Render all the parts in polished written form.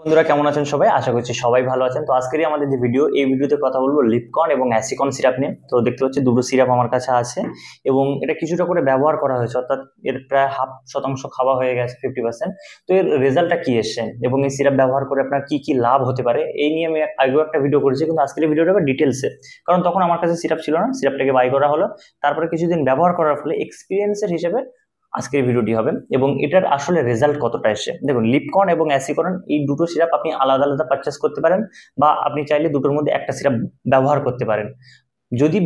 বন্ধুরা কেমন আছেন সবাই? আশা করছি সবাই ভালো আছেন। তো আজকেরই আমাদের যে ভিডিও, এই ভিডিওতে কথা বলবো লিপকন এবং অ্যাসিকন সিরাপ নিয়ে। তো দেখতে পাচ্ছি দুটো সিরাপ আমার কাছে আছে এবং এটা কিছুটা করে ব্যবহার করা হয়েছে, অর্থাৎ এর প্রায় 50% খাওয়া হয়ে গেছে, 50%। তো এর রেজাল্টটা কি এসছে এবং এই সিরাপ ব্যবহার করে আপনার কি কি লাভ হতে পারে এই নিয়ে আমি আগেও একটা ভিডিও করেছি, কিন্তু আজকের এই ভিডিওটা ডিটেলসে, কারণ তখন আমার কাছে সিরাপ ছিল না, সিরাপটাকে বাই করা হলো। তারপরে কিছুদিন ব্যবহার করার ফলে এক্সপিরিয়েন্সের হিসেবে আজকের ভিডিওটি হবে এবং এটার আসলে রেজাল্ট কতটা এসে। দেখুন, লিপকন এবং অ্যাসিকরন এই দুটো সিরাপ আপনি আলাদা আলাদা পারচেস করতে পারেন, বা আপনি চাইলে দুটোর মধ্যে একটা সিরাপ ব্যবহার করতে পারেন। যদি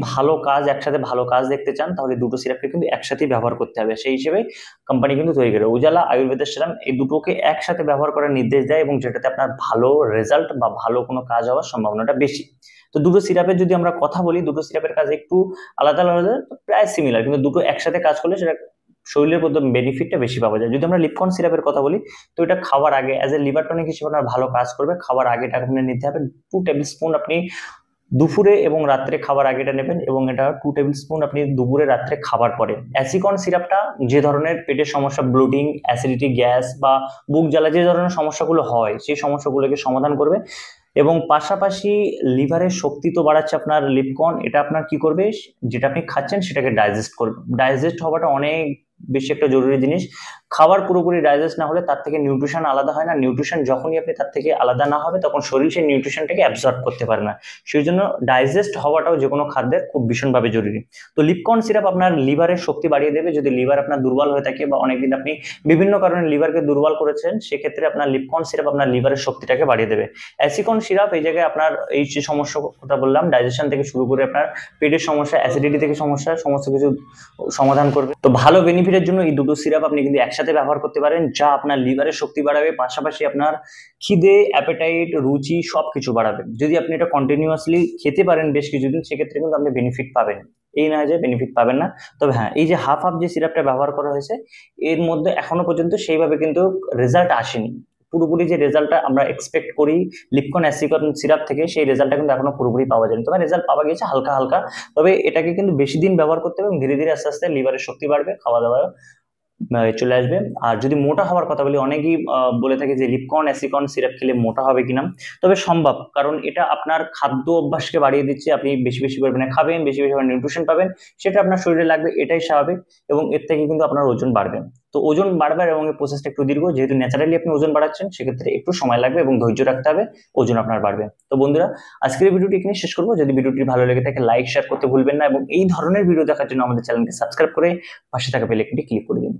একসাথে ভালো কাজ দেখতে চান, তাহলে দুটো সিরাপকে কিন্তু একসাথেই ব্যবহার করতে হবে। সেই হিসেবে কোম্পানি কিন্তু তৈরি করে উজালা আয়ুর্বেদের সেরাম এই দুটোকে একসাথে ব্যবহার করার নির্দেশ দেয়, এবং যেটাতে আপনার ভালো রেজাল্ট বা ভালো কোনো কাজ হওয়ার সম্ভাবনাটা বেশি। তো দুটো সিরাপের যদি আমরা কথা বলি, দুটো সিরাপের কাজ একটু আলাদা আলাদা, প্রায় সিমিলার, কিন্তু দুটো একসাথে কাজ করলে সেটা শরীরের মধ্যে বেনিফিটটা বেশি পাওয়া যায়। যদি আমরা লিপকন সিরাপের কথা বলি, তো এটা খাওয়ার আগে অ্যাজ এ লিভার টনিক হিসেবে আপনার ভালো কাজ করবে। খাওয়ার আগে এটা আপনি নিতে হবে 2 টেবিল স্পুন। আপনি দুপুরে এবং রাত্রে খাবার আগে এটা নেবেন, এবং এটা 2 টেবিল স্পুন আপনি দুপুরে রাত্রে খাবার পরে। অ্যাসিকন সিরাপটা যে ধরনের পেটের সমস্যা, ব্লোটিং, অ্যাসিডিটি, গ্যাস বা বুক জ্বালা, যে ধরনের সমস্যাগুলো হয় সেই সমস্যাগুলোকে সমাধান করবে, এবং পাশাপাশি লিভারের শক্তি তো বাড়াচ্ছে আপনার লিপকন। এটা আপনার কি করবে, যেটা আপনি খাচ্ছেন সেটাকে ডাইজেস্ট করবে। ডাইজেস্ট হওয়াটা অনেক বেশি একটা জরুরি জিনিস। খাবার পুরোপুরি ডাইজেস্ট না হলে তার থেকে নিউট্রিশন আলাদা হয় না। নিউট্রিশন যখনই আপনি তার থেকে আলাদা না হবে, তখন শরীর সেই নিউট্রিশনটাকে অ্যাবজর্ব করতে পারে না। সেই জন্য ডাইজেস্ট হওয়াটাও যে কোনো খাদ্যের খুব ভীষণভাবে জরুরি। তো লিপকন সিরাপ আপনার লিভারের শক্তি বাড়িয়ে দেবে। যদি লিভার আপনার দুর্বল হয়ে থাকে, বা অনেকদিন আপনি বিভিন্ন কারণে লিভারকে দুর্বল করেছেন, সেক্ষেত্রে আপনার লিপকন সিরাপ আপনার লিভারের শক্তিটাকে বাড়িয়ে দেবে। অ্যাসিকন সিরাপ এই জায়গায় আপনার এই যে সমস্যার কথা বললাম, ডাইজেশন থেকে শুরু করে আপনার পেটের সমস্যা, অ্যাসিডিটি থেকে সমস্যা, সমস্ত কিছু সমাধান করবে। তো ভালো বেনিফিটের জন্য এই দুটো সিরাপ আপনি কিন্তু একসাথে ব্যবহার করতে পারেন, যা আপনার লিভারের শক্তি বাড়াবে, পাশাপাশি আপনার খিদে, অ্যাপেটাইট, রুচি সবকিছু বাড়াবে। যদি আপনি এটা কন্টিনিউয়াসলি খেতে পারেন বেশ কিছুদিন, সেক্ষেত্রে কিন্তু আপনি বেনিফিট পাবেন। এই না যে বেনিফিট পাবেন না। তবে হ্যাঁ, এই যে হাফ হাফ যে সিরাপটা ব্যবহার করা হয়েছে, এর মধ্যে এখনো পর্যন্ত সেইভাবে কিন্তু রেজাল্ট আসেনি। পুরোপুরি যে রেজাল্টটা আমরা এক্সপেক্ট করি লিপকন অ্যাসিকন সিরাপ থেকে, সেই রেজাল্টটা কিন্তু এখনো পুরোপুরি পাওয়া যায়নি। তবে রেজাল্ট পাওয়া গেছে হালকা হালকা। তবে এটাকে কিন্তু বেশি দিন ব্যবহার করতে হবে, এবং ধীরে ধীরে আস্তে আস্তে লিভারের শক্তি বাড়বে, খাওয়া দাওয়া চলে আসবে। আর যদি মোটা হওয়ার কথা বলি, অনেকেই বলে থাকে যে লিপকন অ্যাসিকন সিরাপ খেলে মোটা হবে কিনা। তবে সম্ভব, কারণ এটা আপনার খাদ্য অভ্যাসকে বাড়িয়ে দিচ্ছে। আপনি বেশি বেশি পরিমাণে খাবেন, বেশি বেশি পরিমাণে নিউট্রিশন পাবেন, সেটা আপনার শরীরে লাগবে, এটাই স্বাভাবিক। এবং এর থেকে কিন্তু আপনার ওজন বাড়বে। তো ওজন বাড়বে, এবং এই প্রসেসটা একটু দীর্ঘ, যেহেতু ন্যাচারালি আপনি ওজন বাড়াচ্ছেন, সেক্ষেত্রে একটু সময় লাগবে এবং ধৈর্য রাখতে হবে, ওজন আপনার বাড়বে। তো বন্ধুরা, আজকের ভিডিওটি এখানে শেষ করবো। যদি ভিডিওটি ভালো লেগে থাকে, লাইক শেয়ার করতে ভুলবেন না, এবং এই ধরনের ভিডিও দেখার জন্য আমাদের চ্যানেলকে সাবস্ক্রাইব করে পাশে থাকা বেল আইকনটি ক্লিক করে দিন।